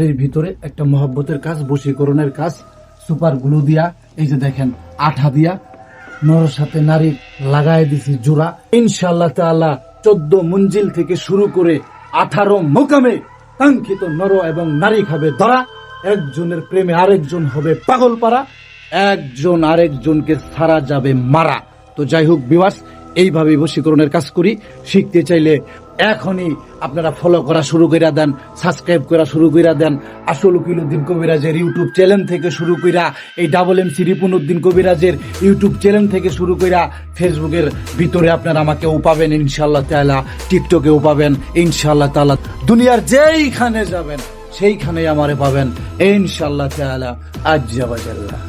এর ভিতরে একটা মহব্বতের কাজ, বশীকরণের কাজ, সুপার গ্লু দিয়া, এই যে দেখেন আঠা দিয়া নরের সাথে নারী লাগাই দিছি জোড়া। ইনশাআল্লাহ তাআলা 14 মঞ্জিল থেকে শুরু করে 18 মোকামে কাঙ্ক্ষিত নর এবং নারী খাবে ধরা। একজনের প্রেমে আরেকজন হবে পাগল পারা, একজন আরেকজনকে ছাড়া যাবে মারা। তো যাই হোক ভিউয়ার্স, এইভাবে বশীকরণের কাজ করি। শিখতে চাইলে এখনই আপনারা ফলো করা শুরু করে দেন, সাবস্ক্রাইব করা শুরু করে দেন। আসল উকিলউদ্দিন কবিরাজের ইউটিউব চ্যানেল থেকে শুরু কইরা, এই MC রিপন কবিরাজের ইউটিউব চ্যানেল থেকে শুরু কইরা, ফেসবুকের ভিতরে আপনারা আমাকেও পাবেন ইনশাআল্লাহ তাআলা, টিকটকেও পাবেন ইনশাআল্লাহ তাআলা। দুনিয়ার যেইখানে যাবেন সেইখানেই আমারে পাবেন ইনশাআল্লাহ তাআলা। আজ্জা বাজাল্লাহ।